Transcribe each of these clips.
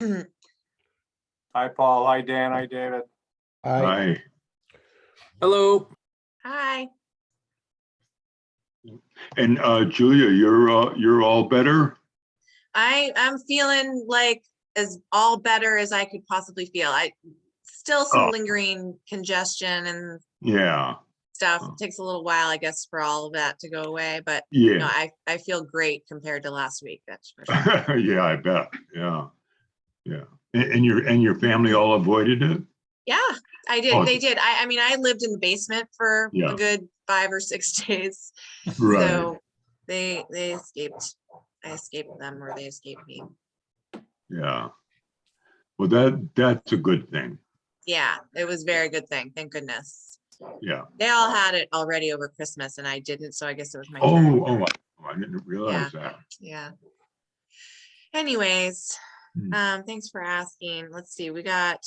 Hi, Paul. Hi, Dan. Hi, David. Hi. Hello. Hi. And Julia, you're all better? I'm feeling like as all better as I could possibly feel. I still some lingering congestion and Yeah. stuff. It takes a little while, I guess, for all of that to go away. But Yeah. no, I feel great compared to last week. That's for sure. Yeah, I bet. Yeah. Yeah. And your family all avoided it? Yeah, I did. Awesome. They did. I mean, I lived in the basement for Yeah. a good 5 or 6 days. Right. So they escaped. I escaped them or they escaped me. Yeah. Well, that's a good thing. Yeah, it was a very good thing. Thank goodness. Yeah. They all had it already over Christmas and I didn't. So I guess it was my turn. Oh, I didn't realize that. Yeah. Anyways, Hmm. thanks for asking. Let's see. We got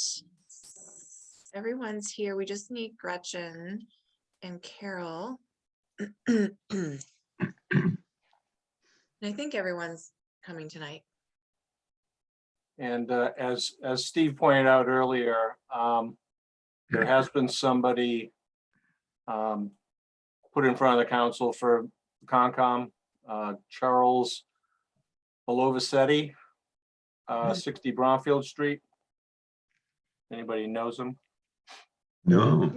everyone's here. We just need Gretchen and Carol. And I think everyone's coming tonight. And as Steve pointed out earlier, there has been somebody put in front of the council for Concom, Charles Bolovasetti, 60 Bromfield Street. Anybody knows him? No.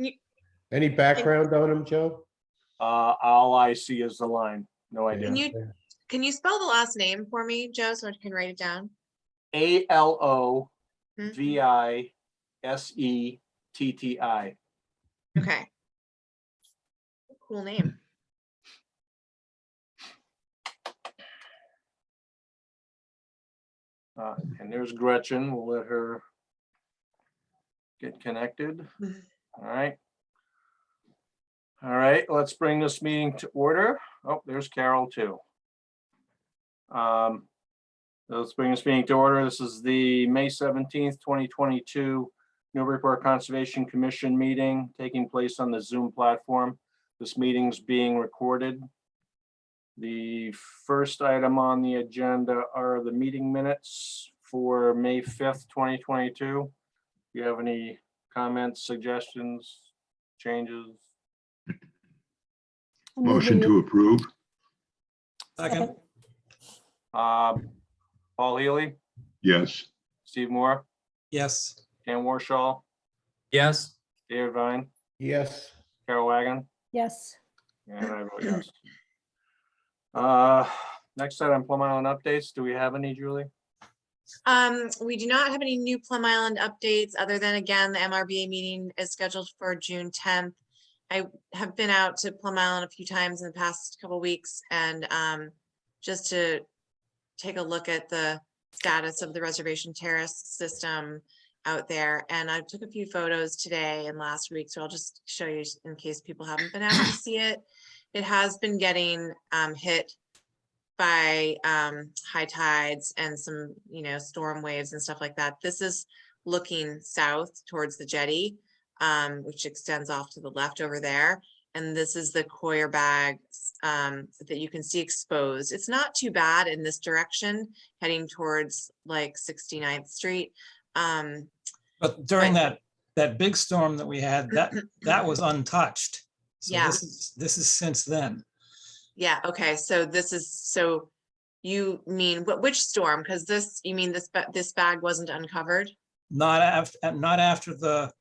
Any background on him, Joe? All I see is the line. No idea. Can you spell the last name for me, Joe, so I can write it down? ALOVISETTI. Okay. Cool name. And there's Gretchen. We'll let her get connected. All right. All right, let's bring this meeting to order. Oh, there's Carol too. Let's bring this meeting to order. This is the May 17th, 2022 Newburyport Conservation Commission meeting taking place on the Zoom platform. This meeting's being recorded. The first item on the agenda are the meeting minutes for May 5th, 2022. Do you have any comments, suggestions, changes? Motion to approve. Second. Paul Healy, Yes. Steve Moore, Yes. Dan Warshaw, Yes. David Vine, Yes. Carol Wagon, Yes. and I vote yes. Next item, Plum Island updates. Do we have any, Julie? We do not have any new Plum Island updates other than, again, the MRBA meeting is scheduled for June 10th. I have been out to Plum Island a few times in the past couple of weeks and just to take a look at the status of the reservation terrace system out there. And I took a few photos today and last week, so I'll just show you in case people haven't been out to see it. It has been getting hit by high tides and some, storm waves and stuff like that. This is looking south towards the jetty, which extends off to the left over there. And this is the Coir bag that you can see exposed. It's not too bad in this direction, heading towards like 69th Street. But during that big storm that we had, that was untouched. So Yeah. This is since then. Yeah. Okay. So you mean which storm? Because you mean this bag wasn't uncovered? Not after the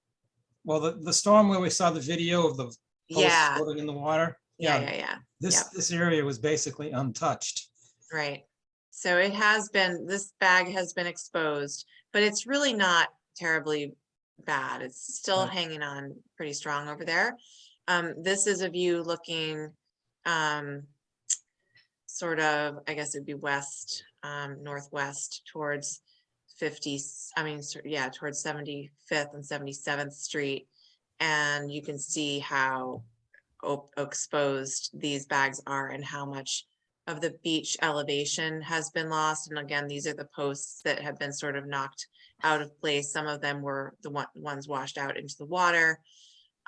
storm where we saw the video of the posts floating in the water. Yeah. This area was basically untouched. Right. So this bag has been exposed, but it's really not terribly bad. It's still hanging on pretty strong over there. This is a view looking sort of, I guess it'd be west, northwest towards towards 75th and 77th Street. And you can see how exposed these bags are and how much of the beach elevation has been lost. And again, these are the posts that have been sort of knocked out of place. Some of them were the ones washed out into the water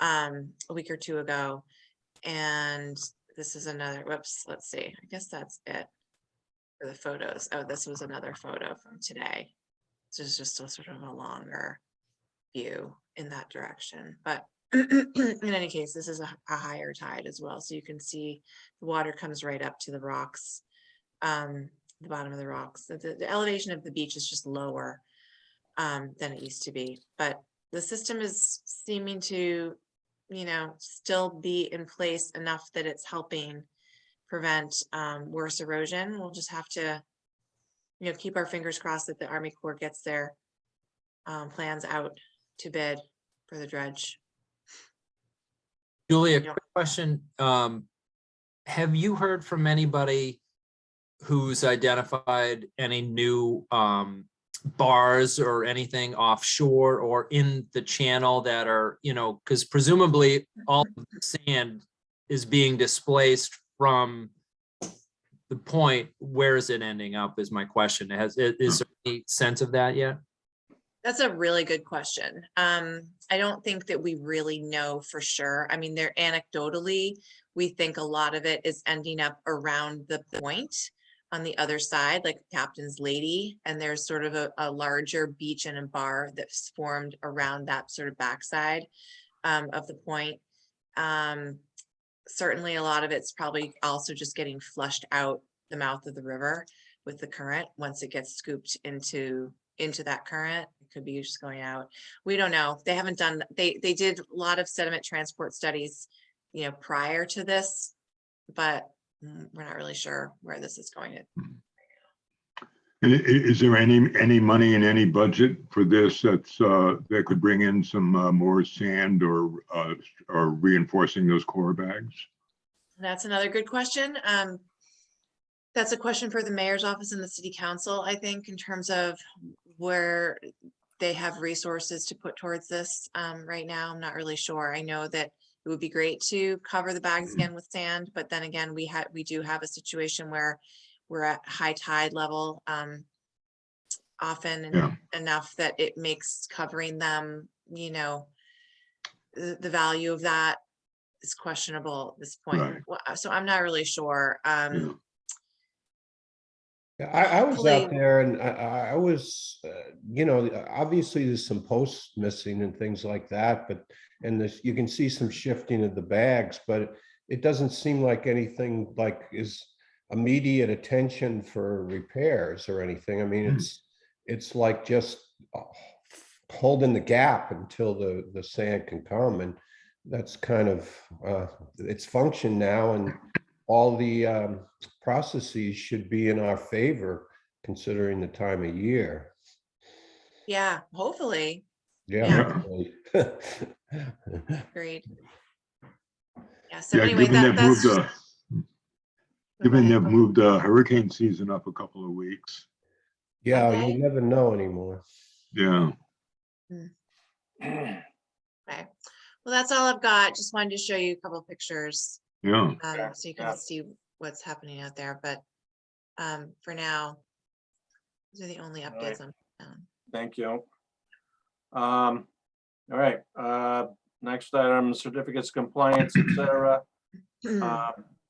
a week or two ago. And this is another, whoops, let's see. I guess that's it for the photos. Oh, this was another photo from today. This is just a sort of a longer view in that direction, but in any case, this is a higher tide as well. So you can see the water comes right up to the rocks, the bottom of the rocks. The elevation of the beach is just lower than it used to be, but the system is seeming to, you know, still be in place enough that it's helping prevent worse erosion. We'll just have to, you know, keep our fingers crossed that the Army Corps gets their plans out to bid for the dredge. Julie, a Yeah. quick question. Have you heard from anybody who's identified any new bars or anything offshore or in the channel that are, you know, because presumably all of the sand is being displaced from the point. Where is it ending up is my question. Is there any sense of that yet? That's a really good question. I don't think that we really know for sure. I mean, they're anecdotally, we think a lot of it is ending up around the point on the other side, like Captain's Lady, and there's sort of a larger beach and a bar that's formed around that sort of backside of the point. Certainly a lot of it's probably also just getting flushed out the mouth of the river with the current. Once it gets scooped into that current, it could be just going out. We don't know. They haven't done, they did a lot of sediment transport studies, you know, prior to this, but we're not really sure where this is going to. And is there any money in any budget for this that's that could bring in some more sand or reinforcing those core bags? That's another good question. That's a question for the mayor's office and the city council, I think, in terms of where they have resources to put towards this. Right now, I'm not really sure. I know that it would be great to cover the bags again with sand, but then again, we do have a situation where we're at high tide level often enough that it makes covering them, you know, the value of that is questionable at this point. Right. So I'm not really sure. I was Hopefully- out there and I was, you know, obviously there's some posts missing and things like that, but, and this, you can see some shifting of the bags, but it doesn't seem like anything like is immediate attention for repairs or anything. I mean, it's like just holding the gap until the sand can come, and that's kind of its function now, and all the processes should be in our favor considering the time of year. Yeah, hopefully. Yeah. Agreed. Yeah, so anyway, given they've that's. moved given they've moved hurricane season up a couple of weeks. Yeah, Okay. you never know anymore. Yeah. Okay. Well, that's all I've got. Just wanted to show you a couple of pictures. Yeah. So you can see what's happening out there, but for now, these are the only updates on. Thank you. All right, next item, certificates of compliance, etc.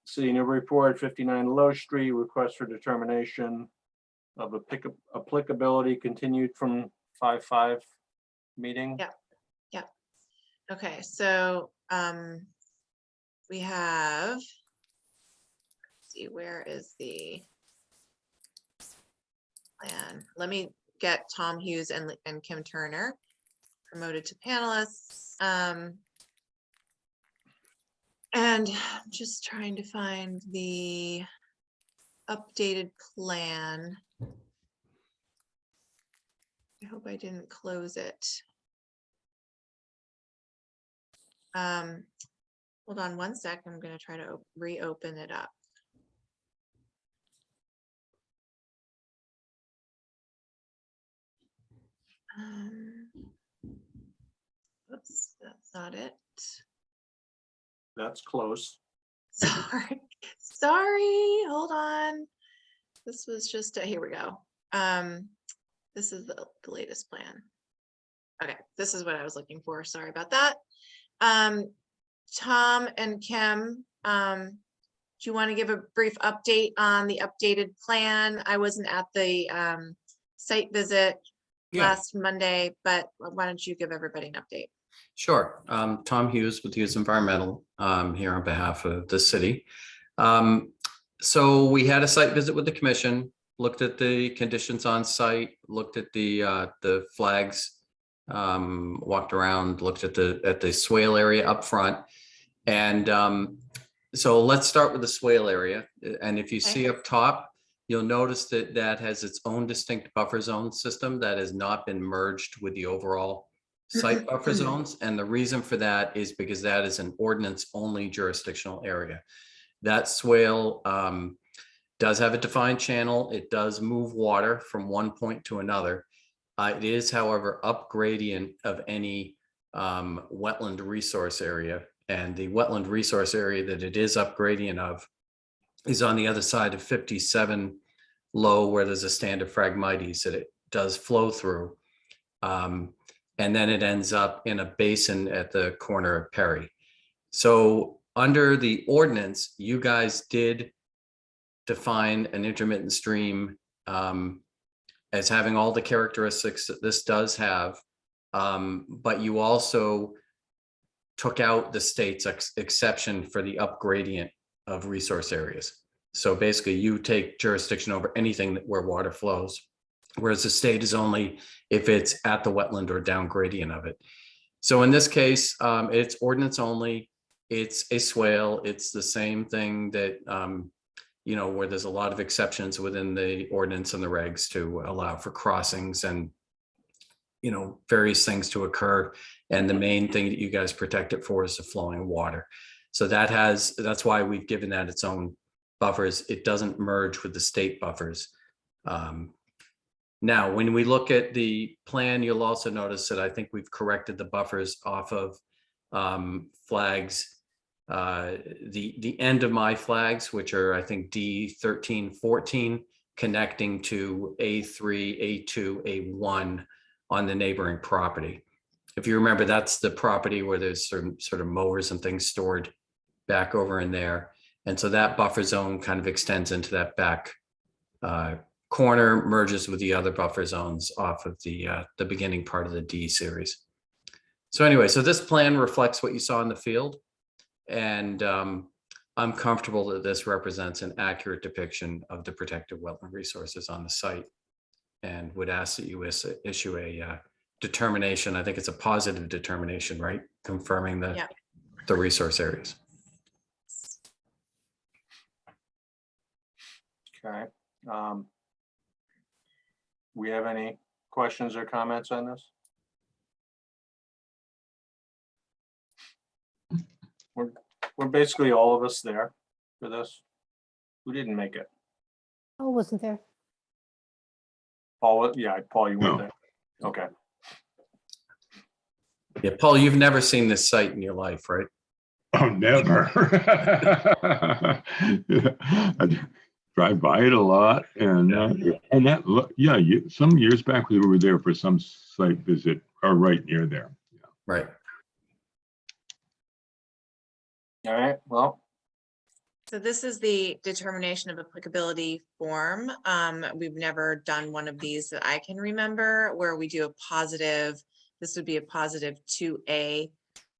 City Newburyport, 59 Low Street, request for determination of applicability continued from 5/5 meeting. Yeah. Okay, so we have, let's see, where is the plan? Let me get Tom Hughes and Kim Turner promoted to panelists. And I'm just trying to find the updated plan. I hope I didn't close it. Hold on one sec. I'm going to try to reopen it up. Oops, that's not it. That's close. Sorry, hold on. This was just, here we go. This is the latest plan. Okay, this is what I was looking for. Sorry about that. Tom and Kim, do you want to give a brief update on the updated plan? I wasn't at the site visit. Yeah. last Monday, but why don't you give everybody an update? Sure. Tom Hughes with Hughes Environmental, here on behalf of the city. So we had a site visit with the commission, looked at the conditions on site, looked at the flags, walked around, looked at the swale area up front. And so let's start with the swale area. And if you see up top, you'll notice that that has its own distinct buffer zone system that has not been merged with the overall site buffer zones. And the reason for that is because that is an ordinance only jurisdictional area. That swale does have a defined channel. It does move water from one point to another. It is, however, up gradient of any wetland resource area. And the wetland resource area that it is up gradient of is on the other side of 57 low, where there's a stand of Phragmites that it does flow through. And then it ends up in a basin at the corner of Perry. So under the ordinance, you guys did define an intermittent stream as having all the characteristics that this does have. But you also took out the state's exception for the up gradient of resource areas. So basically you take jurisdiction over anything where water flows, whereas the state is only if it's at the wetland or down gradient of it. So in this case, it's ordinance only, it's a swale, it's the same thing that, you know, where there's a lot of exceptions within the ordinance and the regs to allow for crossings and, you know, various things to occur. And the main thing that you guys protect it for is the flowing water. So that's why we've given that its own buffers. It doesn't merge with the state buffers. Now, when we look at the plan, you'll also notice that I think we've corrected the buffers off of flags. The end of my flags, which are, I think, D13, 14, connecting to A3, A2, A1 on the neighboring property. If you remember, that's the property where there's some sort of mowers and things stored back over in there. And so that buffer zone kind of extends into that back corner, merges with the other buffer zones off of the beginning part of the D series. So anyway, so this plan reflects what you saw in the field. And I'm comfortable that this represents an accurate depiction of the protected wetland resources on the site, and would ask that you issue a determination. I think it's a positive determination, right? Confirming the resource areas. Okay. We have any questions or comments on this? We're basically all of us there for this. Who didn't make it? Oh, wasn't there? Paul, yeah, Paul, you weren't No. there. Okay. Yeah, Paul, you've never seen this site in your life, right? Oh, never. I drive by it a lot, and that some years back we were there for some site visit, or right near there. Yeah. Right. All right, well, So this is the determination of applicability form. We've never done one of these that I can remember where we do a positive. This would be a positive 2A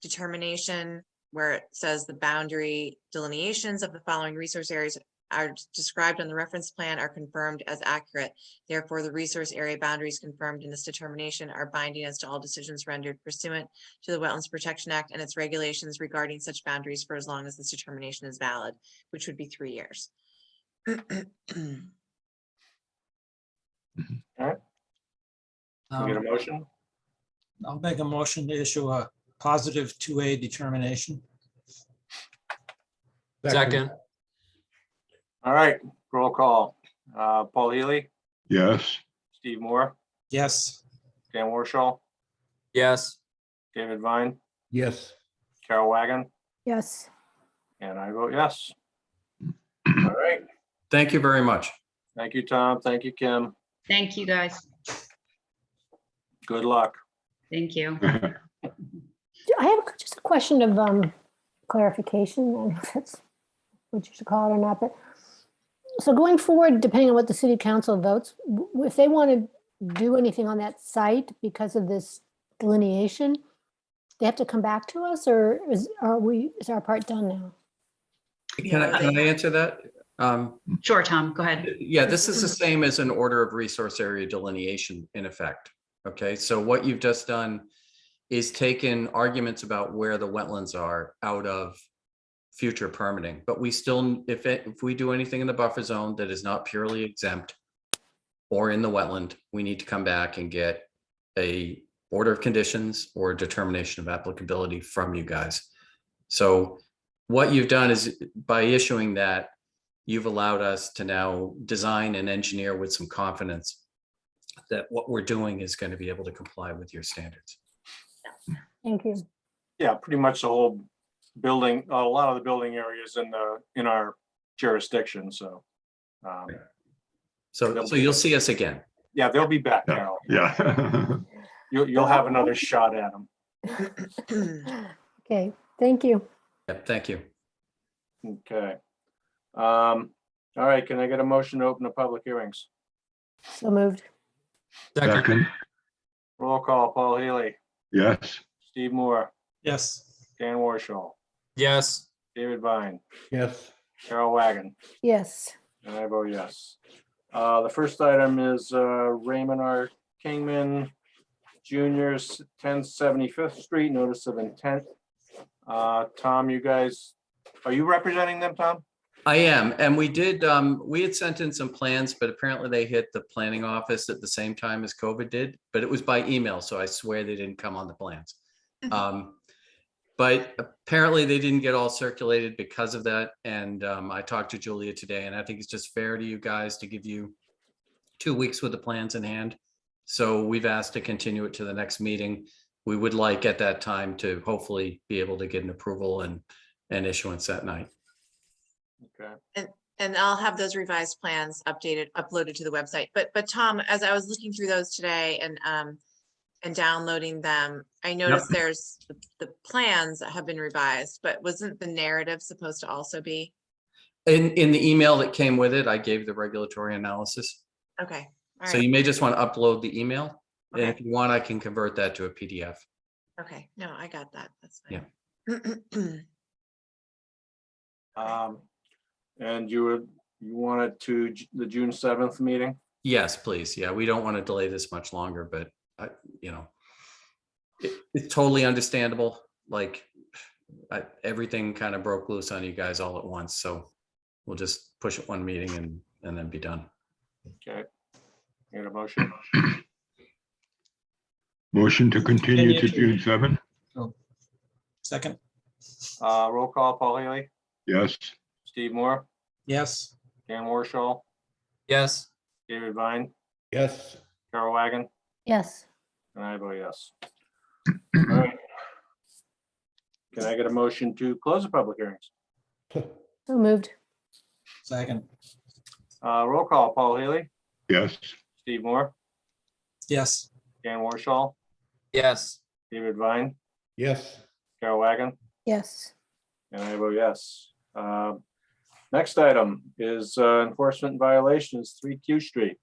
determination where it says the boundary delineations of the following resource areas are described on the reference plan are confirmed as accurate. Therefore, the resource area boundaries confirmed in this determination are binding as to all decisions rendered pursuant to the Wetlands Protection Act and its regulations regarding such boundaries for as long as this determination is valid, which would be 3 years. all right, we get a motion. I'll make a motion to issue a positive 2A determination. Second, All right, roll call. Paul Healy, Yes. Steve Moore, Yes. Dan Warshall, yes. David Vine, Yes. Carol Wagon, Yes. and I vote yes. All right, Thank you very much. thank you, Tom. Thank you, Kim. Thank you, guys. Good luck. Thank you. I have just a question of clarification. I don't know if that's what you should call it or not, but so going forward, depending on what the city council votes, if they wanted do anything on that site because of this delineation, they have to come back to us, or is our part done now? Can I answer that? Sure, Tom, go ahead. Yeah, this is the same as an order of resource area delineation in effect. Okay, so what you've just done is taken arguments about where the wetlands are out of future permitting, but we still, if we do anything in the buffer zone that is not purely exempt or in the wetland, we need to come back and get a order of conditions or determination of applicability from you guys. So what you've done is by issuing that, you've allowed us to now design and engineer with some confidence that what we're doing is going to be able to comply with your standards. Thank you. Yeah, pretty much the whole building, a lot of the building areas in our jurisdiction, so. So you'll see us again. Yeah, they'll be back, Carol. Yeah. You'll have another shot at them. Okay, thank you. Yep, thank you. Okay. All right, can I get a motion to open the public hearings? So moved. Second, Second, Roll call, Paul Healy, yes. Steve Moore, Yes. Dan Warshall, yes. David Vine, Yes. Carol Wagon, Yes. and I vote yes. The first item is Raymond R. Kingman Jr.'s 1075th Street, notice of intent. Tom, you guys, are you representing them, Tom? I am, and we had sent in some plans, but apparently they hit the planning office at the same time as COVID did, but it was by email, so I swear they didn't come on the plans. But apparently they didn't get all circulated because of that, and I talked to Julia today, and I think it's just fair to you guys to give you 2 weeks with the plans in hand. So we've asked to continue it to the next meeting. We would like at that time to hopefully be able to get an approval and issuance that night. Okay. And I'll have those revised plans uploaded to the website. But Tom, as I was looking through those today and downloading them, I noticed there's the plans that have been revised, but wasn't the narrative supposed to also be? In the email that came with it, I gave the regulatory analysis. Okay. All So right. you may just want to upload the email. And Okay. if you want, I can convert that to a PDF. Okay. No, I got that. That's Yeah. fine. And you want it to the June 7th meeting? Yes, please. Yeah, we don't want to delay this much longer, but it's totally understandable. Like everything kind of broke loose on you guys all at once. So we'll just push it one meeting and then be done. Okay. Need a motion? Motion to continue to June 7th, Second, Roll call, Paul Healy, yes. Steve Moore, yes. Dan Warshall, Yes. David Vine, Yes. Carol Wagon, Yes. and I vote yes. All right. Can I get a motion to close the public hearings? So moved. Second, Roll call, Paul Healy, Yes. Steve Moore, yes. Dan Warshall, Yes. David Vine, Yes. Carol Wagon, Yes. and I vote yes. Next item is enforcement violations, 3 Q Street.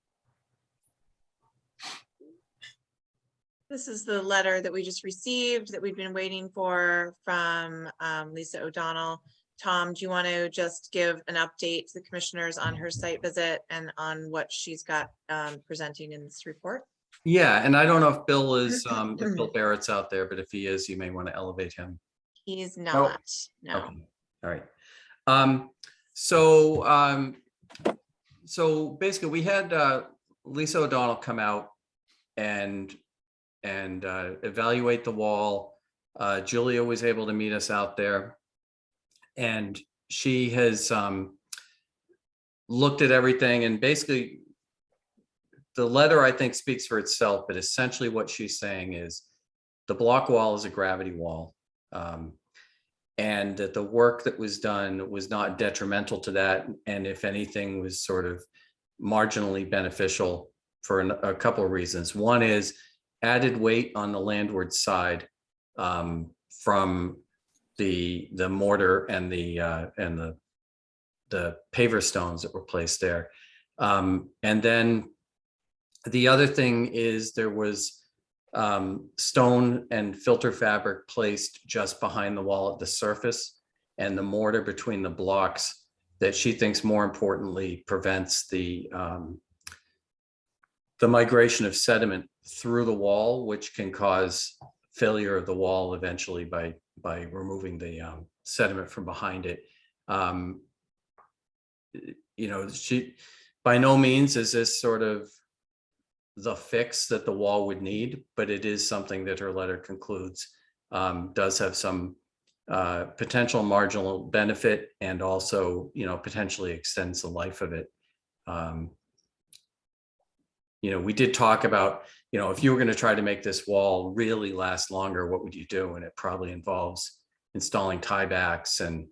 This is the letter that we just received that we've been waiting for from Lisa O'Donnell. Tom, do you want to just give an update to the commissioners on her site visit and on what she's got presenting in this report? Yeah, and I don't know if Bill is, if Bill Barrett's out there, but if he is, you may want to elevate him. He's not, no. Okay, all right. So basically we had Lisa O'Donnell come out and evaluate the wall. Julia was able to meet us out there, and she has looked at everything, and basically the letter I think speaks for itself, but essentially what she's saying is the block wall is a gravity wall. And that the work that was done was not detrimental to that, and if anything was sort of marginally beneficial for a couple of reasons. One is added weight on the landward side from the mortar and the paver stones that were placed there, and then The other thing is there was stone and filter fabric placed just behind the wall at the surface, and the mortar between the blocks that she thinks more importantly prevents the migration of sediment through the wall, which can cause failure of the wall eventually by removing the sediment from behind it. She, by no means is this sort of the fix that the wall would need, but it is something that her letter concludes does have some potential marginal benefit, and also, potentially extends the life of it. We did talk about, if you were going to try to make this wall really last longer, what would you do? And it probably involves installing tiebacks and,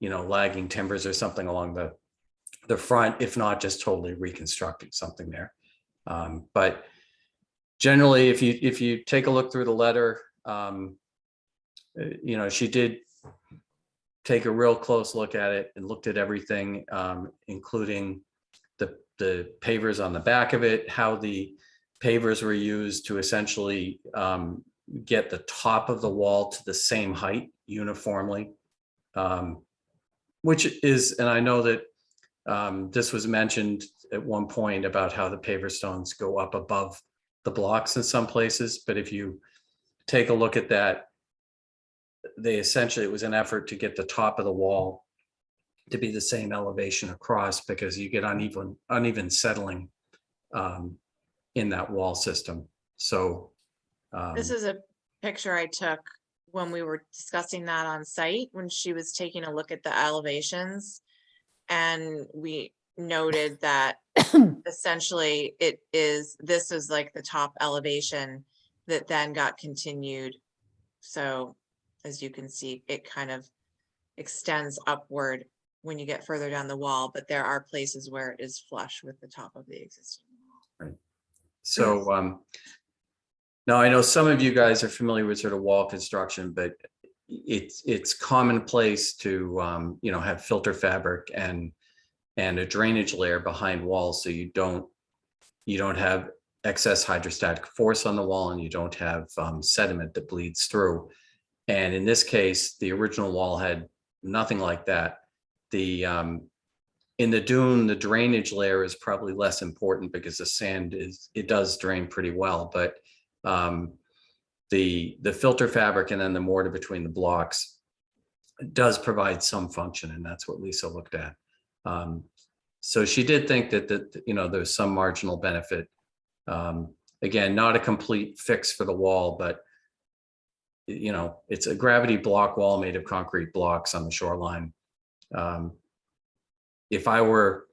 lagging timbers or something along the front, if not just totally reconstructing something there. But generally, if you take a look through the letter, she did take a real close look at it and looked at everything, including the pavers on the back of it, how the pavers were used to essentially get the top of the wall to the same height uniformly, which is, and I know that this was mentioned at one point about how the paver stones go up above the blocks in some places, but if you take a look at that, it was an effort to get the top of the wall to be the same elevation across, because you get uneven settling in that wall system. So This is a picture I took when we were discussing that on site, when she was taking a look at the elevations. And we noted that essentially this is like the top elevation that then got continued. So as you can see, it kind of extends upward when you get further down the wall, but there are places where it is flush with the top of the existing wall. right. So now I know some of you guys are familiar with sort of wall construction, but it's commonplace to have filter fabric and a drainage layer behind walls, so you don't have excess hydrostatic force on the wall, and you don't have sediment that bleeds through. And in this case, the original wall had nothing like that. In the dune, the drainage layer is probably less important because the sand does drain pretty well, but the filter fabric and then the mortar between the blocks does provide some function, and that's what Lisa looked at. So she did think that there's some marginal benefit. Again, not a complete fix for the wall, but it's a gravity block wall made of concrete blocks on the shoreline. If I were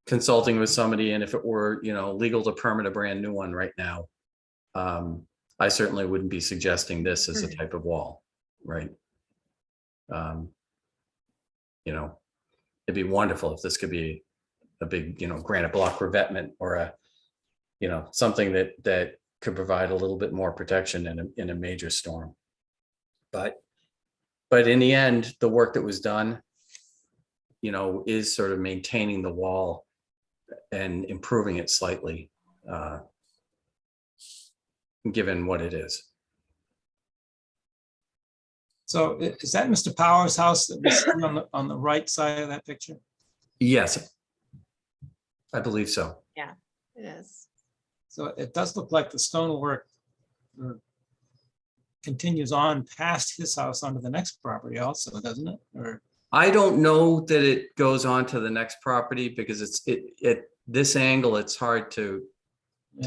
consulting with somebody, and if it were legal to permit a brand new one right now, I certainly wouldn't be suggesting this as a type of wall, right? It'd be wonderful if this could be a big, granite block revetment, or something that could provide a little bit more protection in a major storm. But in the end, the work that was done, is sort of maintaining the wall and improving it slightly, given what it is. So is that Mr. Powers' house that we see on the right side of that picture? Yes, I believe so. Yeah, it is. So it does look like the stonework continues on past his house onto the next property also, doesn't it? Or I don't know that it goes on to the next property, because it's at this angle, it's hard to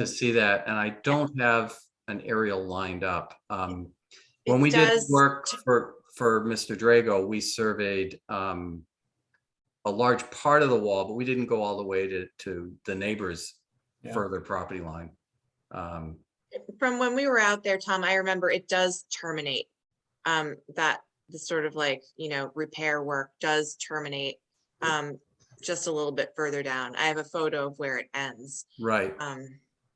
see that. And I don't have an aerial lined up. When we did work for Mr. Drago, we surveyed a large part of the wall, but we didn't go all the way to the neighbor's further property line. From when we were out there, Tom, I remember it does terminate. That the sort of repair work does terminate just a little bit further down. I have a photo of where it ends. Right.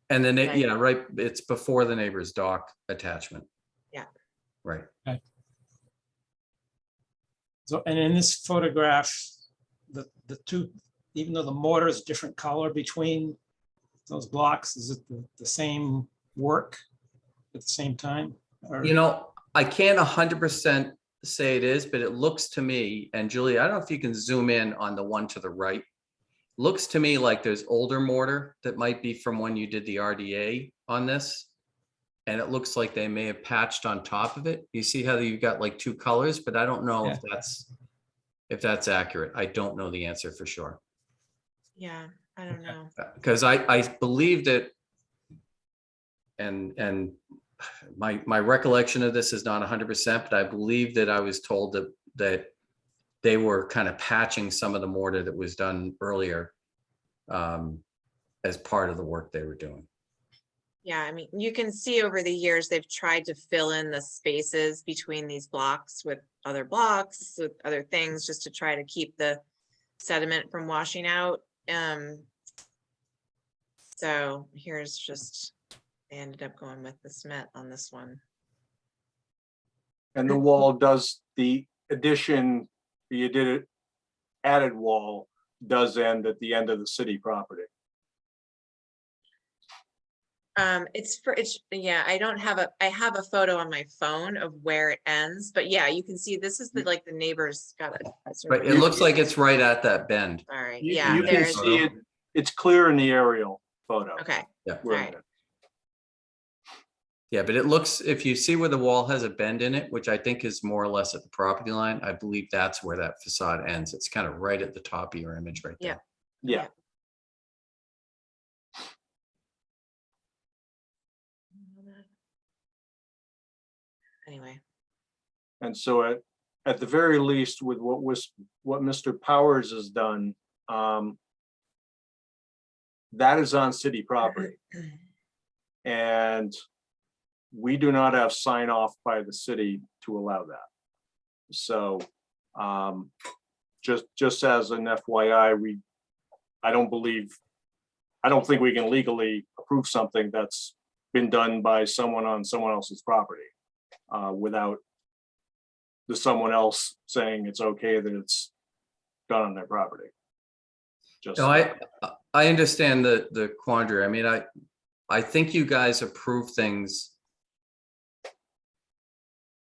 And then right. It's before the neighbor's dock attachment. Yeah. Right. okay. So, and in this photograph, the two, even though the mortar is different color between those blocks? Is it the same work at the same time? Or- You know, I can't 100% say it is, but it looks to me, and Julie, I don't know if you can zoom in on the one to the right. Looks to me like there's older mortar that might be from when you did the RDA on this. And it looks like they may have patched on top of it. You see how you've got like two colors, but I don't know if that's accurate. I don't know the answer for sure. Yeah, I don't know. Because I believe that, and my recollection of this is not 100%, but I believe that I was told that they were kind of patching some of the mortar that was done earlier as part of the work they were doing. Yeah, I mean, you can see over the years, they've tried to fill in the spaces between these blocks with other blocks, with other things, just to try to keep the sediment from washing out. So here's just, they ended up going with the cement on this one. And the wall does, the addition, the added wall does end at the end of the city property. Yeah, I don't have I have a photo on my phone of where it ends, but yeah, you can see this is the, like the neighbors got it. Right, it looks like it's right at that bend. Sorry, You yeah, can there's, see it, it's clear in the aerial photo. okay, Yeah. We're in Alright. it. Yeah, but it looks, if you see where the wall has a bend in it, which I think is more or less at the property line, I believe that's where that facade ends. It's kind of right at the top of your image right there. Yeah, anyway, and so at the very least, with what Mr. Powers has done, that is on city property. And we do not have sign off by the city to allow that. So just as an FYI, I don't think we can legally approve something that's been done by someone on someone else's property without the someone else saying it's okay that it's done on their property. Just No, I understand the quandary. I mean, I think you guys approve things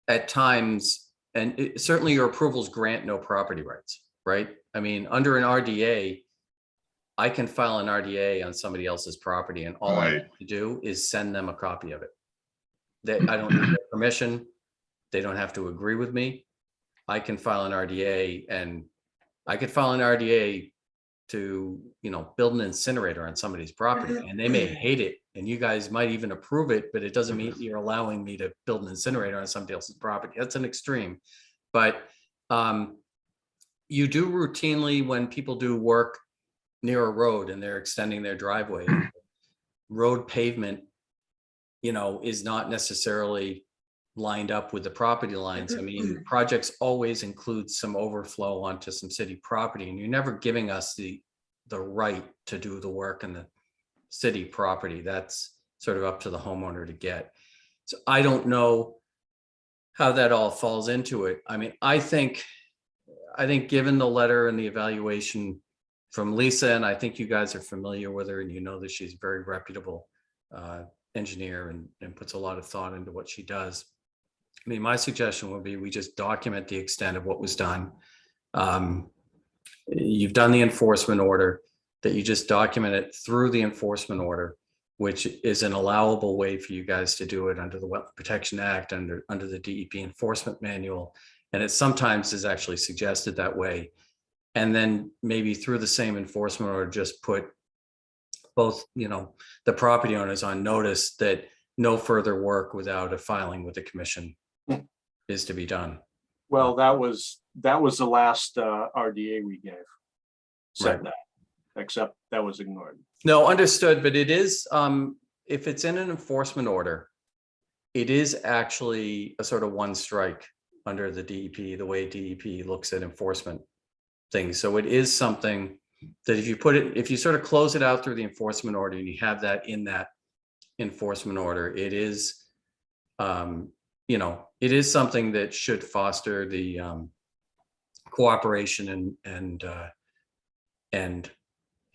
at times, and certainly your approvals grant no property rights, right? I mean, under an RDA, I can file an RDA on somebody else's property, and all I Right. have to do is send them a copy of it. That I don't need their permission. They don't have to agree with me. I can file an RDA, and I could file an RDA to, build an incinerator on somebody's property, and they may hate it, and you guys might even approve it, but it doesn't mean you're allowing me to build an incinerator on somebody else's property. That's an extreme. But you do routinely, when people do work near a road and they're extending their driveway, road pavement, is not necessarily lined up with the property lines. I mean, projects always include some overflow onto some city property, and you're never giving us the right to do the work in the city property. That's sort of up to the homeowner to get. So I don't know how that all falls into it. I mean, I think given the letter and the evaluation from Lisa, and I think you guys are familiar with her, and that she's a very reputable engineer and puts a lot of thought into what she does. I mean, my suggestion would be we just document the extent of what was done. You've done the enforcement order, that you just document it through the enforcement order, which is an allowable way for you guys to do it under the Wetland Protection Act, under the DEP enforcement manual. And it sometimes is actually suggested that way. And then maybe through the same enforcement order, just put both, the property owners on notice that no further work without a filing with the commission is to be done. well, that was the last RDA we gave. Said Right. that, except that was ignored. No, understood, but it is, if it's in an enforcement order, it is actually a sort of one strike under the DEP, the way DEP looks at enforcement things. So it is something that if you sort of close it out through the enforcement order and you have that in that enforcement order, it is, it is something that should foster the cooperation and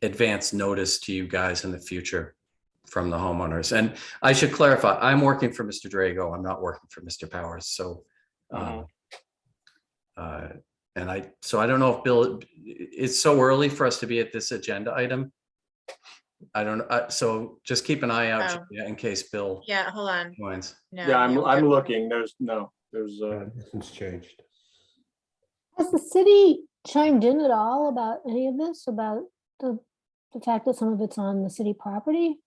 advance notice to you guys in the future from the homeowners. And I should clarify, I'm working for Mr. Drago. I'm not working for Mr. Powers. So, and I don't know if Bill, it's so early for us to be at this agenda item. I don't know. So just keep an eye out, Oh. Julia, in case Bill Yeah, hold on. joins. No, Yeah, no, I'm we're- looking. There's Nothing's changed. Has the city chimed in at all about any of this, about the fact that some of it's on the city property?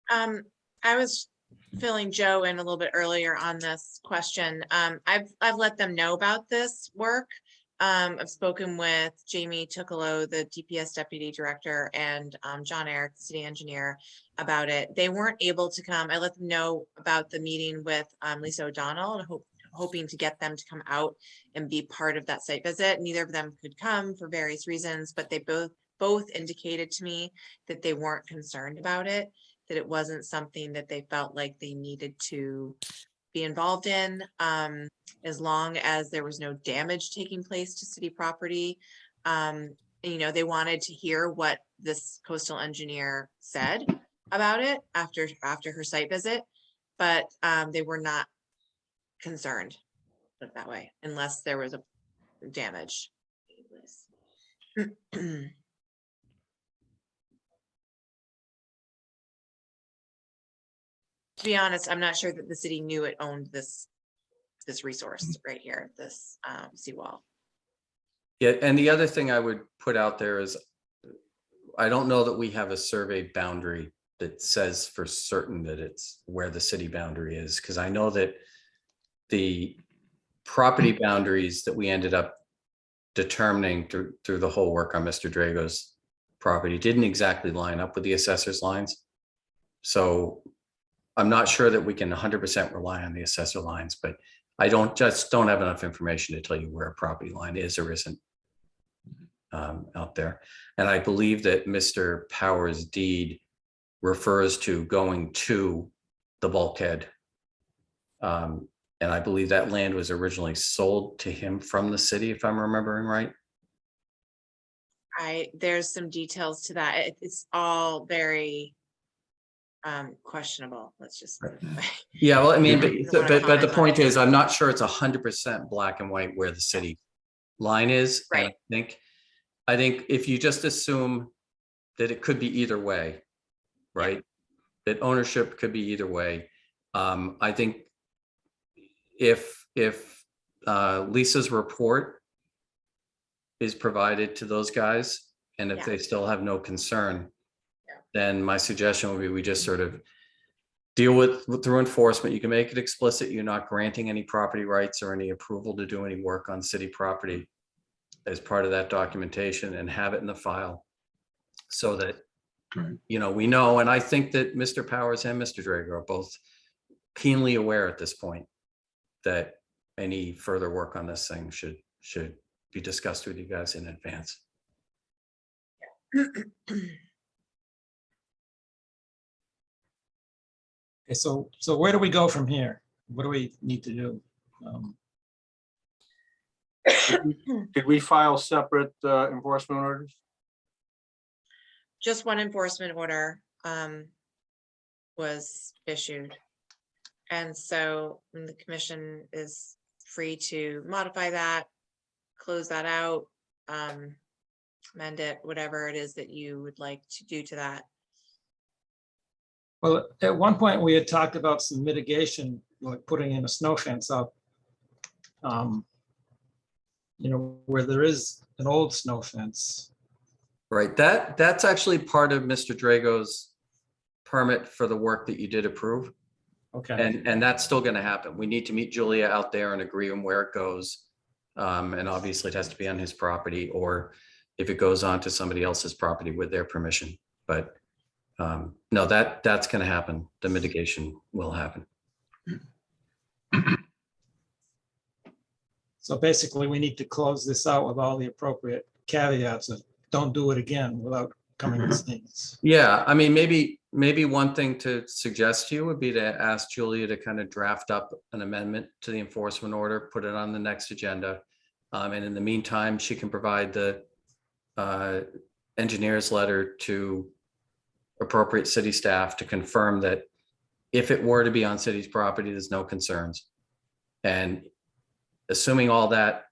I was filling Joe in a little bit earlier on this question. I've let them know about this work. I've spoken with Jamie Tukalo, the DPS deputy director, and John Eric, city engineer, about it. They weren't able to come. I let them know about the meeting with Lisa O'Donnell, and hoping to get them to come out and be part of that site visit. Neither of them could come for various reasons, but they both indicated to me that they weren't concerned about it, that it wasn't something that they felt like they needed to be involved in, as long as there was no damage taking place to city property. You know, they wanted to hear what this coastal engineer said about it after her site visit, but they were not concerned, put it that way, unless there was a damage. To be honest, I'm not sure that the city knew it owned this resource right here, this seawall. Yeah, and the other thing I would put out there is, I don't know that we have a survey boundary that says for certain that it's where the city boundary is, because I know that the property boundaries that we ended up determining through the whole work on Mr. Drago's property didn't exactly line up with the assessor's lines. So I'm not sure that we can 100% rely on the assessor lines, but I don't have enough information to tell you where a property line is or isn't out there. And I believe that Mr. Powers' deed refers to going to the bulkhead. And I believe that land was originally sold to him from the city, if I'm remembering right. There's some details to that. It's all very questionable. Let's just put it that way. Yeah, well, I mean, don't wanna but the comment on point it. is, I'm not sure it's 100% black and white where the city line is. And Right. I think if you just assume that it could be either way, right? That ownership could be either way. I think if Lisa's report is provided to those guys, and if Yeah. they still have no concern, Yeah. then my suggestion would be we just sort of deal with through enforcement. You can make it explicit. You're not granting any property rights or any approval to do any work on city property as part of that documentation, and have it in the file so that, you know, we know. And I think that Mr. Powers and Mr. Drago are both keenly aware at this point that any further work on this thing should be discussed with you guys in advance. Okay, so where do we go from here? What do we need to do? Did we file separate enforcement orders? Just one enforcement order was issued. And so the commission is free to modify that, close that out, amend it, whatever it is that you would like to do to that. Well, at one point, we had talked about some mitigation, like putting in a snow fence up. You know, where there is an old snow fence. Right, that's actually part of Mr. Drago's permit for the work that you did approve. Okay. And that's still going to happen. We need to meet Julia out there and agree on where it goes. And obviously it has to be on his property, or if it goes on to somebody else's property with their permission. But no, that's going to happen. The mitigation will happen. So basically, we need to close this out with all the appropriate caveats of don't do it again without coming to things. Yeah, I mean, maybe one thing to suggest to you would be to ask Julia to kind of draft up an amendment to the enforcement order, put it on the next agenda. And in the meantime, she can provide the engineer's letter to appropriate city staff to confirm that if it were to be on city's property, there's no concerns. And assuming all that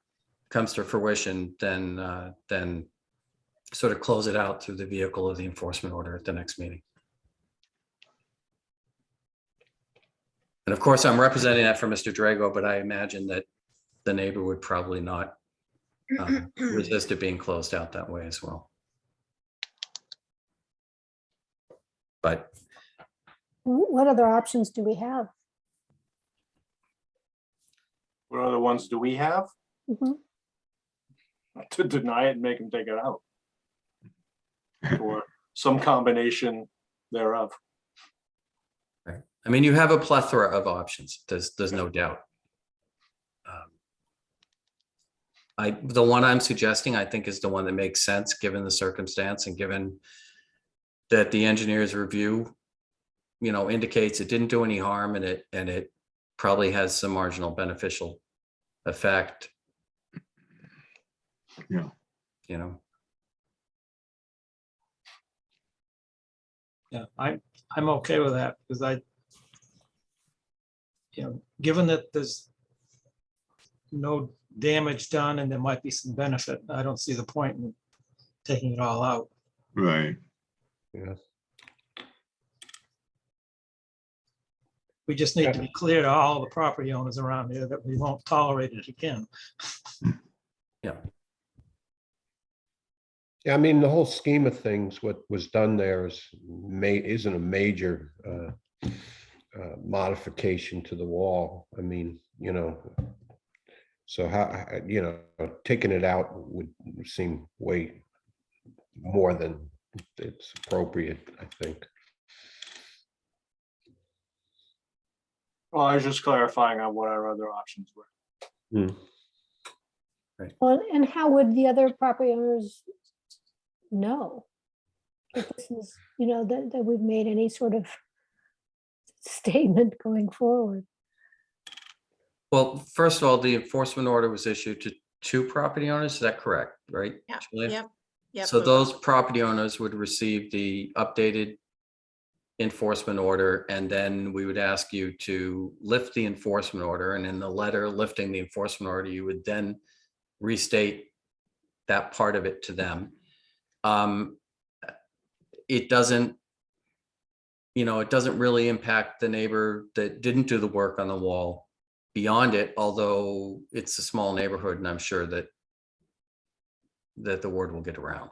comes to fruition, then sort of close it out through the vehicle of the enforcement order at the next meeting. And of course, I'm representing that for Mr. Drago, but I imagine that the neighbor would probably not resist it being closed out that way as well. But What other options do we have? What other ones do we have? Mhm. To deny it and make them take it out. Or some combination thereof. I mean, you have a plethora of options. There's no doubt. The one I'm suggesting, I think, is the one that makes sense, given the circumstance and given that the engineer's review, indicates it didn't do any harm and it probably has some marginal beneficial effect. Yeah. Yeah, I'm okay with that because given that there's no damage done and there might be some benefit, I don't see the point in taking it all out. Right. Yeah. We just need to be clear to all the property owners around here that we won't tolerate it again. Yeah. Yeah, I mean, the whole scheme of things, what was done there isn't a major modification to the wall. I mean, so how, taking it out would seem way more than it's appropriate, I think. Well, I was just clarifying on what our other options were. Well, and how would the other property owners know that this is, that we've made any sort of statement going forward? Well, first of all, the enforcement order was issued to 2 property owners. Is that correct? Right? Yeah, Julia? yep. So those property owners would receive the updated enforcement order, and then we would ask you to lift the enforcement order. And in the letter lifting the enforcement order, you would then restate that part of it to them. It doesn't really impact the neighbor that didn't do the work on the wall beyond it, although it's a small neighborhood, and I'm sure that the word will get around.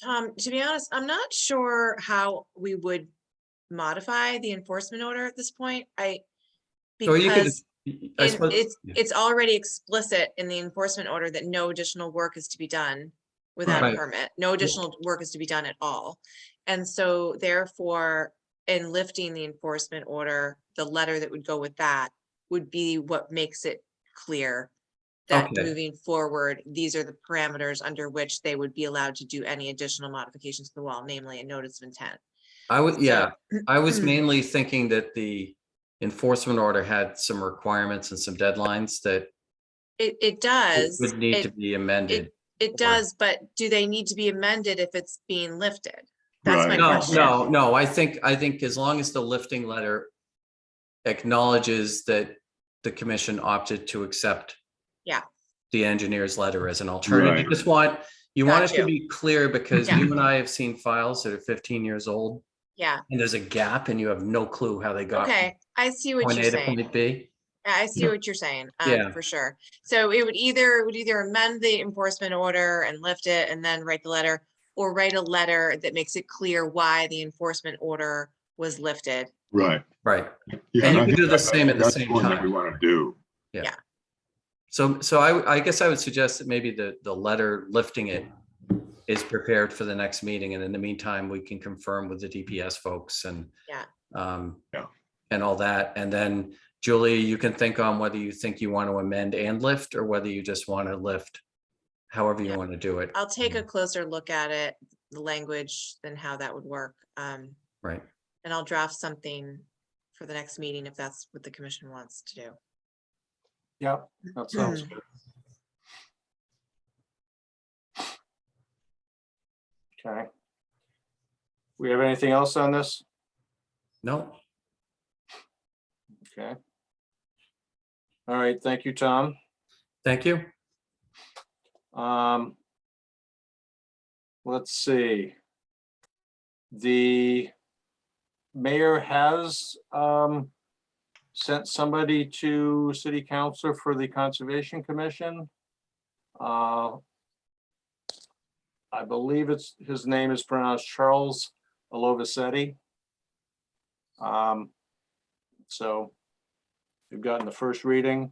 Tom, to be honest, I'm not sure how we would modify the enforcement order at this point. So you could, Because I suppose, it's already explicit in the enforcement order that no additional work is to be done without a Right. permit. No additional work is to be done at all. And so therefore, in lifting the enforcement order, the letter that would go with that would be what makes it clear that Okay. moving forward, these are the parameters under which they would be allowed to do any additional modifications to the wall, namely a notice of intent. I was mainly thinking that the enforcement order had some requirements and some deadlines that It does. would need to be amended. It does, but do they need to be amended if it's being lifted? That's my Right. question. No, I think as long as the lifting letter acknowledges that the commission opted to accept Yeah. the engineer's letter as an alternative. Right. You just want it Got to you. be clear, because Yeah. you and I have seen files that are 15 years old Yeah, and there's a gap and you have no clue how they got from okay, I see what point you're A to saying. point B. I see Yeah. what you're saying, Yeah. for sure. So it would either amend the enforcement order and lift it and then write the letter, or write a letter that makes it clear why the enforcement order was lifted. Right. Right. Yeah, And you I can think do the same at the that's same one that time. we want to do. So I guess I would suggest that maybe the letter lifting it is prepared for the next meeting. And in the meantime, we can confirm with the DPS folks and Yeah. and all that. And then Julia, you can think on whether you think you want to amend and lift, or whether you just want to lift, however you Yeah. want to do it. I'll take a closer look at it, the language and how that would work. Right. And I'll draft something for the next meeting if that's what the commission wants to do. Yep, that sounds good. Okay. We have anything else on this? No, Okay. All right, thank you, Tom. thank you. Let's see. The mayor has sent somebody to city council for the Conservation Commission. I believe his name is pronounced Charles Alovisetti. So we've gotten the first reading.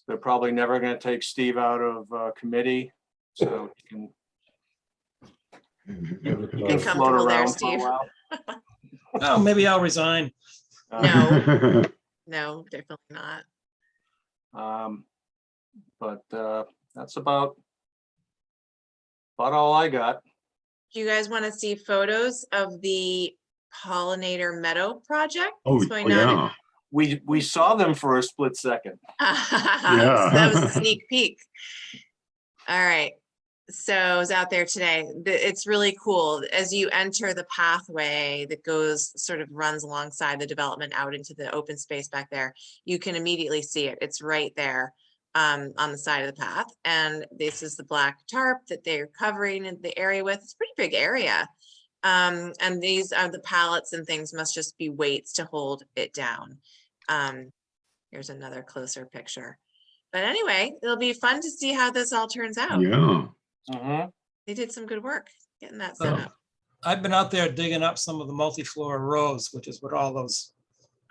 They're probably never going to take Steve out of committee, so he can Get float comfortable there, around for a Steve. while. Oh, maybe I'll resign. No. No, definitely not. But that's about all I got. Do you guys want to see photos of the pollinator meadow project? Oh, that's going on? yeah. We saw them for a split second. So that was a Yeah. sneak peek. All right. So I was out there today. It's really cool. As you enter the pathway that sort of runs alongside the development out into the open space back there, you can immediately see it. It's right there on the side of the path. And this is the black tarp that they're covering the area with. It's a pretty big area. And these are the pallets and things must just be weights to hold it down. Here's another closer picture. But anyway, it'll be fun to see how this all turns out. Yeah. Mhm. They did some good work getting that set up. I've been out there digging up some of the multi-floor rows, which is what all those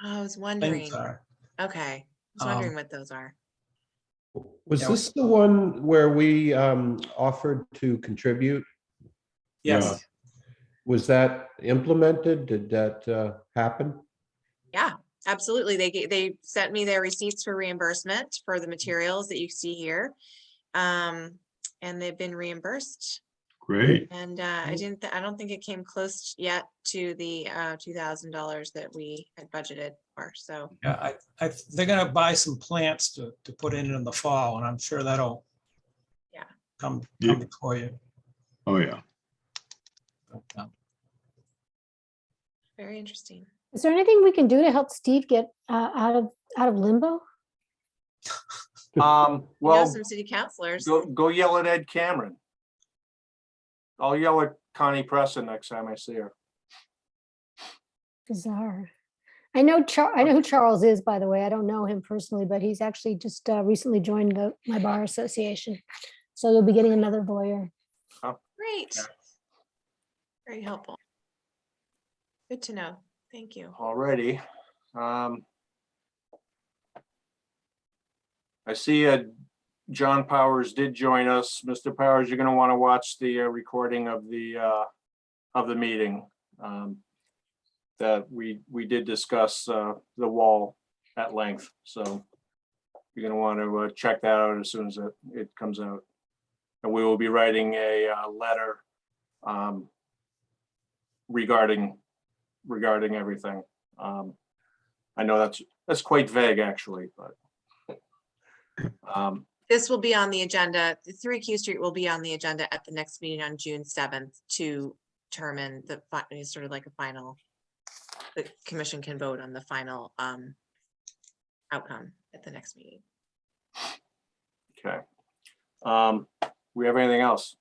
Oh, I was wondering. things are. Okay, I was wondering what those are. Was Yeah. this the one where we offered to contribute? Yes, Was that implemented? Did that happen? Yeah, absolutely. They sent me their receipts for reimbursement for the materials that you see here. And they've been reimbursed. Great. And I don't think it came close yet to the $2,000 that we had budgeted for. So yeah, they're gonna buy some plants to put in the fall, and I'm sure that'll Yeah. come Yeah. before you. Oh, yeah. very interesting. Is there anything we can do to help Steve get out of limbo? You know Well, some city councilors. go yell at Ed Cameron. I'll yell at Connie Preston next time I see her. Bizarre. I know who Charles is, by the way. I don't know him personally, but he's actually just recently joined my bar association. So you'll be getting another lawyer. Great. Very helpful. Good to know. Thank you. Alrighty. I see John Powers did join us. Mr. Powers, you're going to want to watch the recording of the meeting. That we did discuss the wall at length. So you're going to want to check that out as soon as it comes out. And we will be writing a letter regarding everything. I know that's quite vague actually, but This will be on the agenda. The 3Q Street will be on the agenda at the next meeting on June 7th to determine sort of like a final, the commission can vote on the final outcome at the next meeting. okay. We have anything else?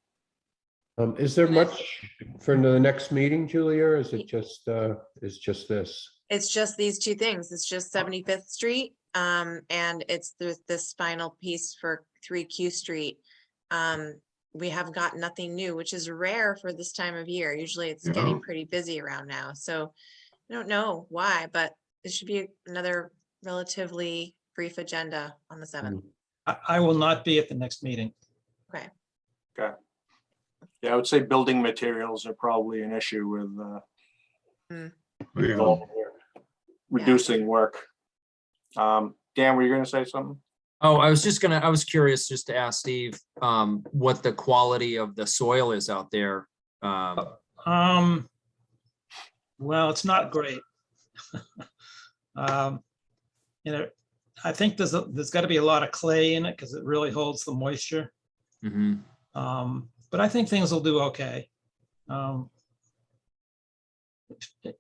Is there much for the next meeting, Julia, or is it just this? It's just these two things. It's just 75th Street. And it's this final piece for 3Q Street. We have got nothing new, which is rare for this time of year. Usually it's getting pretty busy around now. So I don't know why, but it should be another relatively brief agenda on the 7th. I will not be at the next meeting. Okay. Okay. Yeah, I would say building materials are probably an issue with Yeah. reducing work. Dan, were you gonna say something? Oh, I was curious just to ask Steve, what the quality of the soil is out there. Well, it's not great. I think there's got to be a lot of clay in it because it really holds the moisture. Mhm. But I think things will do okay.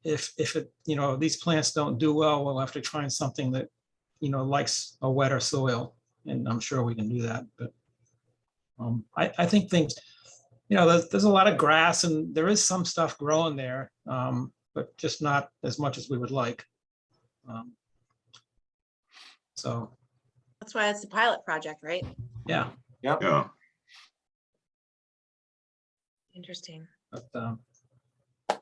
If it, these plants don't do well, we'll have to try something that, likes a wetter soil, and I'm sure we can do that, but I think things, there's a lot of grass and there is some stuff growing there, but just not as much as we would like. So, That's why it's a pilot project, right? yeah. Yeah. Interesting. But, and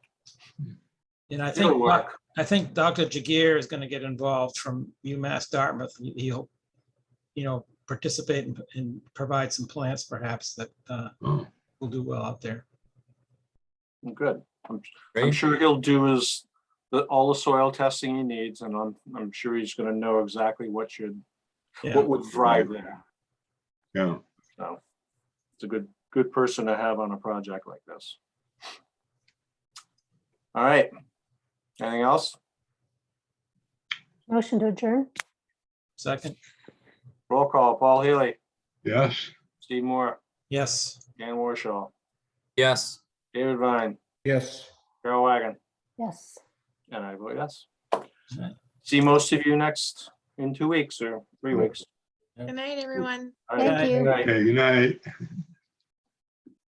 It'll work. I think Dr. Jagir is going to get involved from UMass Dartmouth. He'll, participate and provide some plants perhaps that Oh, will do well out there. Good. I'm Great. sure he'll do all the soil testing he needs, and I'm sure he's gonna know exactly what Yeah. would thrive there. yeah. So it's a good person to have on a project like this. All right. Anything else? Motion to adjourn? Second, Roll call. Paul Healy, Yes. Steve Moore, yes. Dan Warshaw, Yes. David Vine, Yes. Carol Wagon, Yes. and I vote yes. Right. See most of you in 2 weeks or 3 weeks. Good night, everyone. All right. Thank you. Good night. Okay, good night.